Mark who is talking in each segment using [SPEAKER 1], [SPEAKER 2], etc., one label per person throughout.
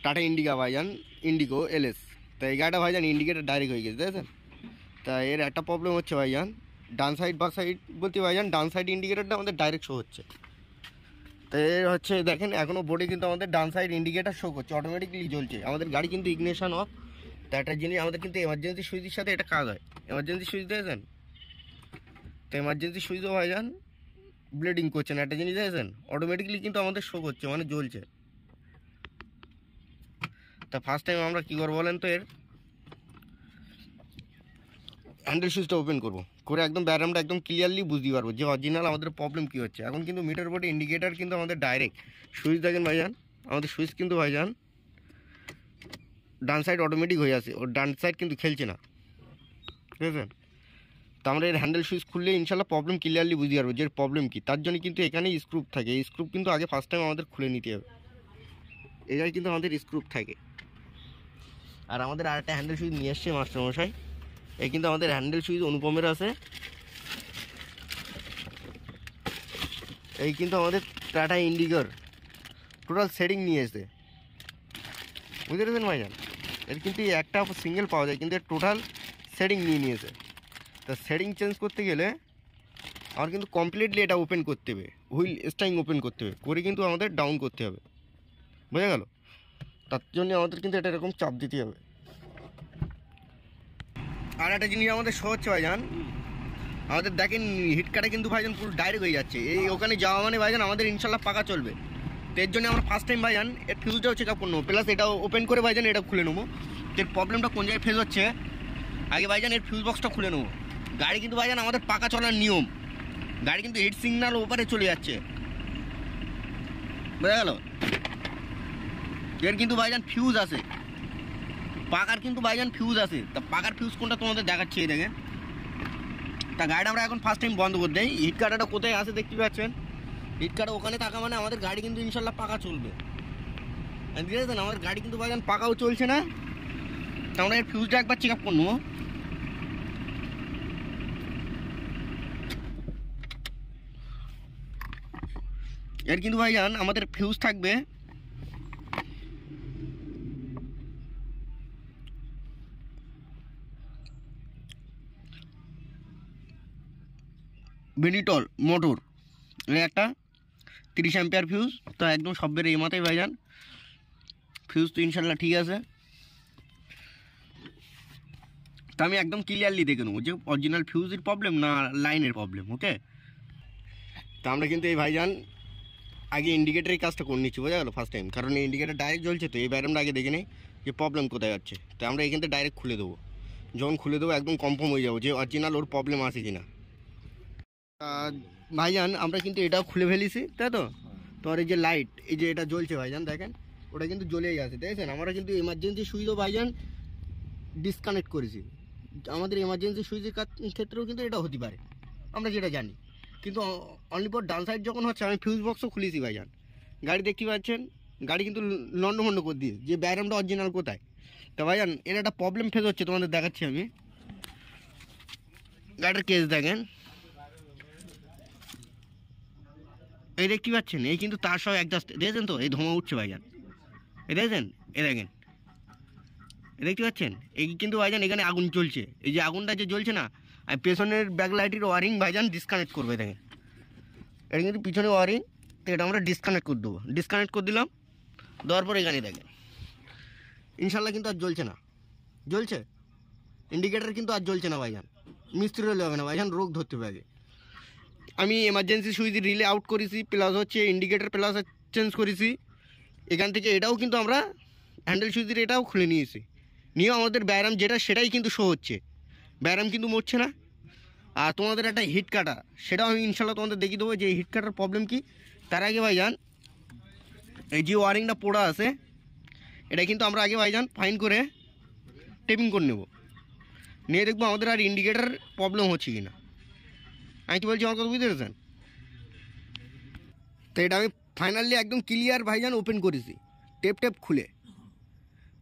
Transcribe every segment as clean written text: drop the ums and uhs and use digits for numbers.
[SPEAKER 1] Tata indica ভাইজান, Indigo LS. তা এই গাড়িটা ভাইজান ইন্ডিকেটার ডাইরেক্ট হয়ে গেছে, দেখেছেন? তা এর একটা প্রবলেম হচ্ছে ভাইজান, ডান সাইড বা সাইড বলতে ভাইজান ডান সাইড ইন্ডিকেটারটা আমাদের ডাইরেক্ট শো হচ্ছে। তো এর হচ্ছে দেখেন এখনও বোর্ডে কিন্তু আমাদের ডান সাইড ইন্ডিকেটার শো করছে, অটোমেটিকলি জ্বলছে। আমাদের গাড়ি কিন্তু ইগনিশন অফ। তা একটা জিনিস আমাদের কিন্তু এমার্জেন্সি সুইচের সাথে এটা কাজ হয়। এমার্জেন্সি সুইচ দিয়েছেন, তো এমার্জেন্সি সুইচও ভাইজান ব্লিডিং করছে না, একটা জিনিস দিয়েছেন অটোমেটিকলি কিন্তু আমাদের শো করছে, মানে জ্বলছে। তা ফার্স্ট টাইম আমরা কী করবো বলেন তো, এর হ্যান্ডেল সুইচটা ওপেন করবো, করে একদম ব্যারামটা একদম ক্লিয়ারলি বুঝতে পারবো যে অরিজিনাল আমাদের প্রবলেম কী হচ্ছে। এখন কিন্তু মিটার বোর্ডে ইন্ডিকেটার কিন্তু আমাদের ডাইরেক্ট সুইচ দেখেন ভাইজান, আমাদের সুইচ কিন্তু ভাইজান ডান সাইড অটোমেটিক হয়ে আছে, ওর ডান সাইড কিন্তু খেলছে না, ঠিক আছে? তো আমরা এর হ্যান্ডেল সুইচ খুললে ইনশাল্লাহ প্রবলেম ক্লিয়ারলি বুঝতে পারবো যে প্রবলেম কী। তার জন্য কিন্তু এখানে স্ক্রুপ থাকে, এই স্ক্রুপ কিন্তু আগে ফার্স্ট টাইম আমাদের খুলে নিতে হবে। এটাই কিন্তু আমাদের স্ক্রুপ থাকে। আর আমাদের আর একটা হ্যান্ডেল সুইচ নিয়ে এসছে মাস্টারমশাই, এই কিন্তু আমাদের হ্যান্ডেল সুইচ অনুপমের আছে। এই কিন্তু আমাদের টাটা ইন্ডিগোর টোটাল সেটিং নিয়ে এসে, বুঝতে পেরেছেন ভাইজান? এর কিন্তু একটা সিঙ্গেল পাওয়া যায়, কিন্তু এর টোটাল সেটিং নিয়েছে। তা সেটিং চেঞ্জ করতে গেলে আমার কিন্তু কমপ্লিটলি এটা ওপেন করতে হবে, হুইল স্টাইং ওপেন করতে হবে, করে কিন্তু আমাদের ডাউন করতে হবে, বোঝা গেল? তার জন্য আমাদের কিন্তু এটা এরকম চাপ দিতে হবে। আর একটা জিনিস আমাদের শো হচ্ছে ভাইজান, আমাদের দেখেন হিট কাটা কিন্তু ভাইজান পুরো ডাইরেক্ট হয়ে যাচ্ছে। এই ওখানে যাওয়া মানে ভাইজান আমাদের ইনশাল্লাহ পাকা চলবে। তো এর জন্য আমরা ফার্স্ট টাইম ভাইজান এর ফিউজটাও চেক আপ করে নেবো, প্লাস এটাও ওপেন করে ভাইজান এটা খুলে নেবো। এর প্রবলেমটা কোন জায়গায় ফেস হচ্ছে আগে ভাইজান এর ফিউজ বক্সটা খুলে নেবো। গাড়ি কিন্তু ভাইজান আমাদের পাকা চলার নিয়ম, গাড়ি কিন্তু হিট সিগন্যাল ওপারে চলে যাচ্ছে, বোঝা গেল? এর কিন্তু ভাইজান ফিউজ আছে, পাকার কিন্তু ভাইজান ফিউজ আছে। তা পাকার ফিউজ কোনটা তোমাদের দেখাচ্ছি, এই দেখেন। তা গাড়িটা আমরা এখন ফার্স্ট টাইম বন্ধ করে দেই। হিট কাটাটা কোথায় আছে দেখতে পাচ্ছেন, হিট কাটা ওখানে থাকা মানে আমাদের গাড়ি কিন্তু ইনশাল্লাহ পাকা চলবে। ঠিক আছে, আমাদের গাড়ি কিন্তু ভাইজান পাকাও চলছে না। তা আমরা এর ফিউজটা একবার চেক আপ করে নেবো। এর কিন্তু ভাইজান আমাদের ফিউজ থাকবে বেনিটল মোটর, একটা 30 অ্যাম্পিয়ার ফিউজ। তো একদম সবের এই মাথায় ভাইজান ফিউজ তো ইনশাল্লাহ ঠিক আছে। তো আমি একদম ক্লিয়ারলি দেখে নেবো যে অরিজিনাল ফিউজের প্রবলেম না লাইনের প্রবলেম। ওকে, তো আমরা কিন্তু এই ভাইজান আগে ইন্ডিকেটারের কাজটা করে নিচ্ছি, বোঝা গেল? ফার্স্ট টাইম, কারণ এই ইন্ডিকেটার ডাইরেক্ট জ্বলছে, তো এই ব্যারামটা আগে দেখে নেই যে প্রবলেম কোথায় যাচ্ছে। তো আমরা এখান থেকে ডাইরেক্ট খুলে দেবো, যখন খুলে দেবো একদম কনফার্ম হয়ে যাবো যে অরিজিনাল ওর প্রবলেম আছে কি না। ভাইজান আমরা কিন্তু এটাও খুলে ফেলেছি, তাই তো? তোমার এই যে লাইট, এই যে এটা জ্বলছে ভাইজান দেখেন, ওটা কিন্তু জ্বলেই আছে, দেখেছেন? আমরা কিন্তু এমার্জেন্সি সুইচও ভাইজান ডিসকানেক্ট করেছি। আমাদের এমার্জেন্সি সুইচের ক্ষেত্রেও কিন্তু এটা হতে পারে, আমরা যেটা জানি। কিন্তু অনলি ফর ডান সাইড যখন হচ্ছে আমি ফিউজ বক্সও খুলেছি ভাইজান। গাড়ি দেখতে পাচ্ছেন, গাড়ি কিন্তু লন্ডভন্ড করে দিয়ে যে ব্যারামটা অরিজিনাল কোথায়। তো ভাইজান এর একটা প্রবলেম ফেস হচ্ছে, তোমাদের দেখাচ্ছি আমি। গাড়ির কেস দেখেন, এই দেখতে পাচ্ছেন, এই কিন্তু তার সব অ্যাডজাস্ট, দেখেছেন তো? এই ধোঁয়া উঠছে ভাইজান, এই দেখেছেন, এই দেখেন, দেখতে পাচ্ছেন? এই কিন্তু ভাইজান এখানে আগুন চলছে, এই যে আগুনটা যে জ্বলছে না, আর পেছনের ব্যাকলাইটের ওয়ারিং ভাইজান ডিসকানেক্ট করবে, দেখেন এটা কিন্তু পিছনে ওয়ারিং। তো এটা আমরা ডিসকানেক্ট করে দেবো, ডিসকানেক্ট করে দিলাম, দেওয়ার পর এখানে দেখেন ইনশাল্লাহ কিন্তু আর জ্বলছে না। জ্বলছে ইন্ডিকেটার কিন্তু আর জ্বলছে না ভাইজান। মিস্ত্রি হলে হবে না ভাইজান, রোগ ধরতে হবে আগে। আমি এমার্জেন্সি সুইচ রিলে আউট করেছি, প্লাস হচ্ছে ইন্ডিকেটার প্লাস চেঞ্জ করেছি। এখান থেকে এটাও কিন্তু আমরা হ্যান্ডেল সুইচের এটাও খুলে নিয়েছি, নিয়ে আমাদের ব্যারাম যেটা সেটাই কিন্তু শো হচ্ছে, ব্যারাম কিন্তু মরছে না। আর তোমাদের একটা হিট কাটা, সেটাও আমি ইনশাল্লাহ তোমাদের দেখিয়ে দেবো যে হিট কাটার প্রবলেম কি। তার আগে ভাইজান এই যে ওয়ারিংটা পোড়া আছে, এটা কিন্তু আমরা আগে ভাইজান ফাইন করে টেপিং করে নেব, নিয়ে দেখবো আমাদের আর ইন্ডিকেটার প্রবলেম হচ্ছে কি না। আমি কি বলছি আমার কথা বুঝতে পেরেছেন? তো এটা আমি ফাইনালি একদম ক্লিয়ার ভাইজান ওপেন করেছি, টেপ টেপ খুলে,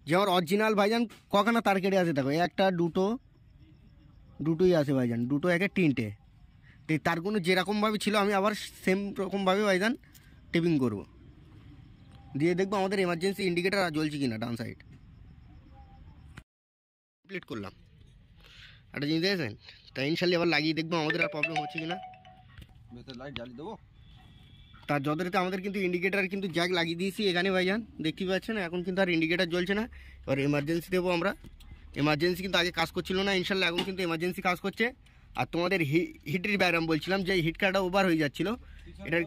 [SPEAKER 1] যে আমার অরিজিনাল ভাইজান কখানা তার কেটে আছে দেখো, একটা দুটোই আছে ভাইজান, দুটো একে তিনটে। তো এই তারগুলো যেরকমভাবে ছিল আমি আবার সেম রকমভাবে ভাইজান টেপিং করবো। দিয়ে দেখবো আমাদের এমার্জেন্সি ইন্ডিকেটার আর জ্বলছে কিনা ডান সাইড। কমপ্লিট করলাম, একটা জিনিস দেখেছেন, তাই ইনশাল্লাহ আবার লাগিয়ে দেখবো আমাদের আর প্রবলেম হচ্ছে কিনা।
[SPEAKER 2] লাইট জ্বালিয়ে দেবো।
[SPEAKER 1] তার যথারীতি আমাদের কিন্তু ইন্ডিকেটার কিন্তু জ্যাক লাগিয়ে দিয়েছি এখানে ভাইজান, দেখতে পাচ্ছেন এখন কিন্তু আর ইন্ডিকেটার জ্বলছে না। এবার এমার্জেন্সি দেবো আমরা। এমার্জেন্সি কিন্তু আগে কাজ করছিল না, ইনশাল্লাহ এখন কিন্তু এমার্জেন্সি কাজ করছে। আর তোমাদের হিটের ব্যারাম বলছিলাম যে হিট কার্ডটা ওভার হয়ে যাচ্ছিল এটা,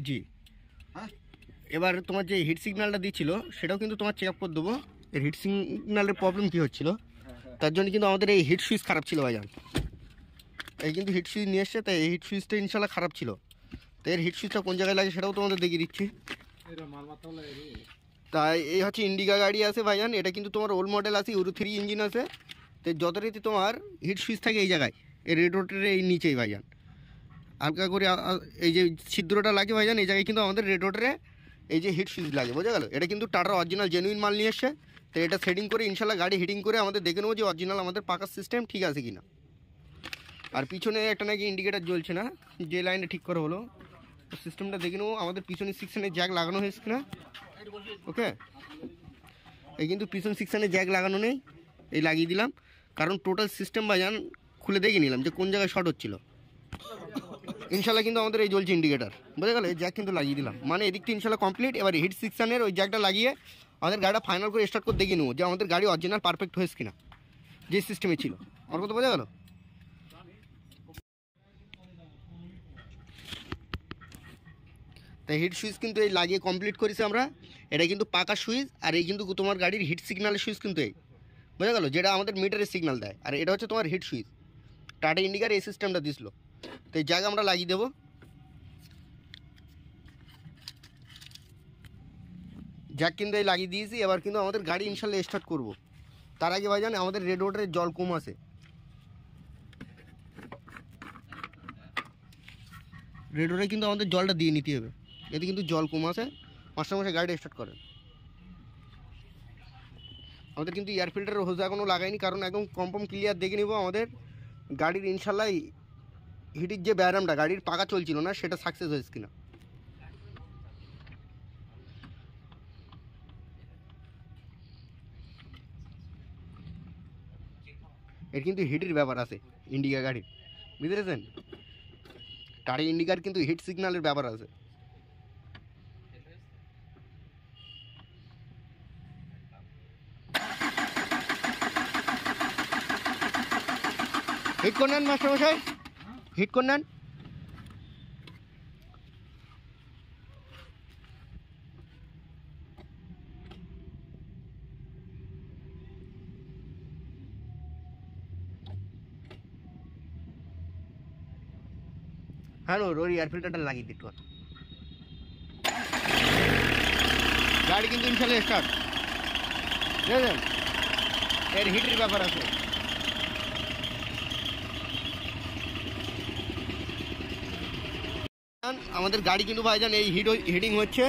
[SPEAKER 1] জি। এবার তোমার যে হিট সিগন্যালটা দিচ্ছিল সেটাও কিন্তু তোমার চেক আপ করে দেবো, এর হিট সিগন্যালের প্রবলেম কী হচ্ছিলো, তার জন্য কিন্তু আমাদের এই হিট সুইচ খারাপ ছিল ভাইজান। এই কিন্তু হিট সুইচ নিয়ে এসছে, তাই এই হিট সুইচটা ইনশাল্লাহ খারাপ ছিল। তো এর হিট সুইচটা কোন জায়গায় লাগে সেটাও তোমাদের দেখিয়ে দিচ্ছি। তাই এই হচ্ছে ইন্ডিকা গাড়ি আছে ভাইজান, এটা কিন্তু তোমার ওল্ড মডেল আছে, ইউরো 3 ইঞ্জিন আছে। তো যথারীতি তোমার হিট সুইচ থাকে এই জায়গায়, এই রেডিয়েটরের এই নিচেই ভাইজান, হালকা করে এই যে ছিদ্রটা লাগে ভাইজান, এই জায়গায় কিন্তু আমাদের রেডিয়েটরে এই যে হিট সুইচ লাগে, বোঝা গেল। এটা কিন্তু টাটার অরিজিনাল জেনুইন মাল নিয়ে এসছে। তো এটা সেটিং করে ইনশাল্লাহ গাড়ি হিটিং করে আমাদের দেখে নেবো যে অরিজিনাল আমাদের পাকার সিস্টেম ঠিক আছে কিনা। আর পিছনে একটা নাকি ইন্ডিকেটার জ্বলছে না, যে লাইনে ঠিক করা হলো, সিস্টেমটা দেখে নেবো আমাদের পিছনে সেকশনে জ্যাক লাগানো হয়েছে কিনা। ওকে, এই কিন্তু পিছন সেকশনে জ্যাক লাগানো নেই, এই লাগিয়ে দিলাম, কারণ টোটাল সিস্টেম ভাইজান খুলে দেখে নিলাম যে কোন জায়গায় শর্ট হচ্ছিল। ইনশাল্লাহ কিন্তু আমাদের এই জ্বলছে ইন্ডিকেটার, বোঝা গেল। এই জ্যাক কিন্তু লাগিয়ে দিলাম, মানে এদিকটা ইনশাল্লাহ কমপ্লিট। এবার হিট সেকশনের ওই জ্যাকটা লাগিয়ে আমাদের গাড়িটা ফাইনাল করে স্টার্ট করে দেখে নেবো যে আমাদের গাড়ি অরিজিনাল পারফেক্ট হয়েছে কিনা, যে সিস্টেমে ছিল। আমার কথা বোঝা গেল। তাই হিট সুইচ কিন্তু এই লাগিয়ে কমপ্লিট করেছি আমরা। এটা কিন্তু পাকা সুইচ, আর এই কিন্তু তোমার গাড়ির হিট সিগন্যালের সুইচ কিন্তু এই, বোঝা গেল, যেটা আমাদের মিটারের সিগন্যাল দেয়। আর এটা হচ্ছে তোমার হিট সুইচ, টাটা ইন্ডিকার এই সিস্টেমটা দিছিল। তো এই জায়গা আমরা লাগিয়ে দেবো। জ্যাক কিন্তু এই লাগিয়ে দিয়েছি। এবার কিন্তু আমাদের গাড়ি ইনশাল্লাহ স্টার্ট করবো। তার আগে ভাইজান আমাদের রেডিয়েটরে জল কম আছে, রেডিয়েটরে কিন্তু আমাদের জলটা দিয়ে নিতে হবে, এতে কিন্তু জল কম আছে। মাস্টারমশাই গাড়িটা স্টার্ট করেন। আমাদের কিন্তু এয়ার ফিল্টারের হোজ এখনও লাগাইনি, কারণ একদম কনফার্ম ক্লিয়ার দেখে নিব আমাদের গাড়ির ইনশাল্লাহ হিটের যে ব্যারামটা গাড়ির পাকা চলছিল না সেটা সাকসেস হয়েছে কিনা। এর কিন্তু হিটের ব্যাপার আছে ইন্ডিকা গাড়ির, বুঝতে পেরেছেন। টাটা ইন্ডিকার কিন্তু হিট সিগন্যালের ব্যাপার আছে। হিট করে নেন মাস্টারমশাই, হিট করে নেন। হ্যাঁ ওর এয়ার ফিল্টারটা লাগিয়ে দিত, গাড়ি কিন্তু ইনশাল্লাহ স্টার্ট, বুঝলেন। এর হিটের ব্যাপার আছে। আমাদের গাড়ি কিন্তু ভাইজান এই হিটিং হচ্ছে।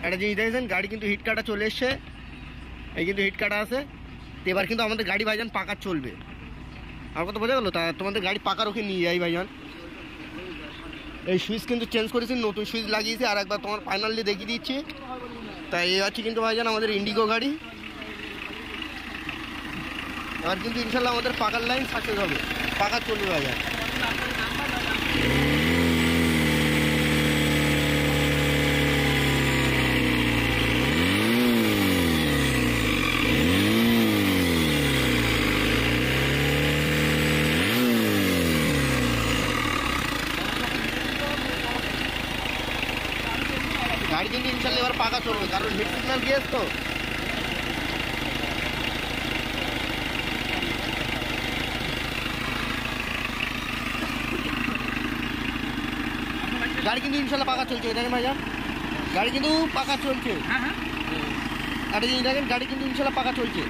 [SPEAKER 1] একটা জিনিস দেখেছেন, গাড়ি কিন্তু হিট কাটা চলে এসছে, এই কিন্তু হিট কাটা আছে। তো এবার কিন্তু আমাদের গাড়ি ভাইজান পাকা চলবে। আমার কথা বোঝা গেলো। তা তোমাদের গাড়ি পাকার ওকে নিয়ে যাই ভাইজান। এই সুইচ কিন্তু চেঞ্জ করেছি, নতুন সুইচ লাগিয়েছি, আর একবার তোমার ফাইনালি দেখিয়ে দিচ্ছি। তাই এই হচ্ছে কিন্তু ভাইজান আমাদের ইন্ডিগো গাড়ি। এবার কিন্তু ইনশাল্লাহ আমাদের পাকার লাইন সাকসেস হবে, পাকা চলবে ভাইজান। গাড়ি কিন্তু ইনশাল্লাহ এবার পাকা চলবে, কারণ হিট সিগন্যাল দিয়েছে তো। গাড়ি কিন্তু ইনশাল্লাহ পাকা চলছে, দেখেন ভাইজান, গাড়ি কিন্তু পাকা চলছে। আরে এই দেখেন গাড়ি কিন্তু ইনশাল্লাহ পাকা চলছে,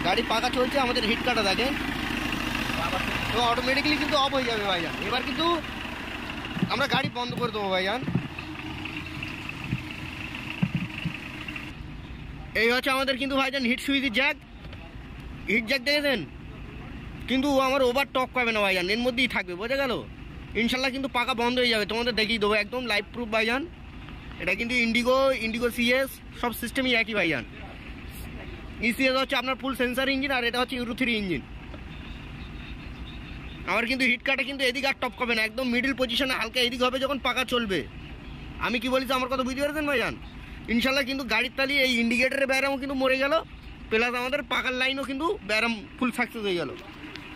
[SPEAKER 1] গাড়ি পাকা চলছে। আমাদের হিট কাটা দেখেন, তো অটোমেটিক্যালি কিন্তু অফ হয়ে যাবে ভাইজান। এবার কিন্তু আমরা গাড়ি বন্ধ করে দেবো ভাইজান। এই হচ্ছে আমাদের কিন্তু ভাইজান হিট সুইচের জ্যাক, হিট জ্যাক দেখেছেন। কিন্তু আমার ওভার টক পাবে না ভাইজান, এর মধ্যেই থাকবে, বোঝা গেল। ইনশাল্লাহ কিন্তু পাকা বন্ধ হয়ে যাবে, তোমাদের দেখিয়ে দেবো একদম লাইভ প্রুফ ভাইজান। এটা কিন্তু ইন্ডিগো সিএস সব সিস্টেমই একই ভাইজান। ইসিএস হচ্ছে আপনার ফুল সেন্সার ইঞ্জিন, আর এটা হচ্ছে ইউরো 3 ইঞ্জিন। আমার কিন্তু হিট কাটে কিন্তু এদিকে আর টপ করবে না, একদম মিডিল পজিশনে হালকা এদিক হবে যখন পাকা চলবে। আমি কি বলিস আমার কথা বুঝতে পেরেছেন ভাইজান? ইনশাল্লাহ কিন্তু গাড়ির তালি এই ইন্ডিকেটারের ব্যারামও কিন্তু মরে গেল, প্লাস আমাদের পাকার লাইনও কিন্তু ব্যারাম ফুল সাকসেস হয়ে গেল।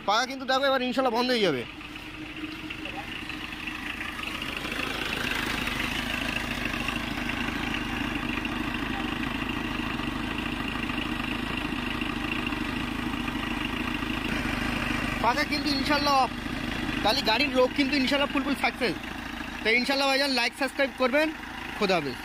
[SPEAKER 1] পাকা কিন্তু দেখো এবার ইনশাল্লাহ বন্ধ হয়ে যাবে। পাকা কিন্তু ইনশাল্লাহ অফ, তাহলে গাড়ির রোগ কিন্তু ইনশাল্লাহ ফুল সাকসেস। তো ইনশাল্লাহ ভাইজান লাইক সাবস্ক্রাইব করবেন। খোদা হাফেজ।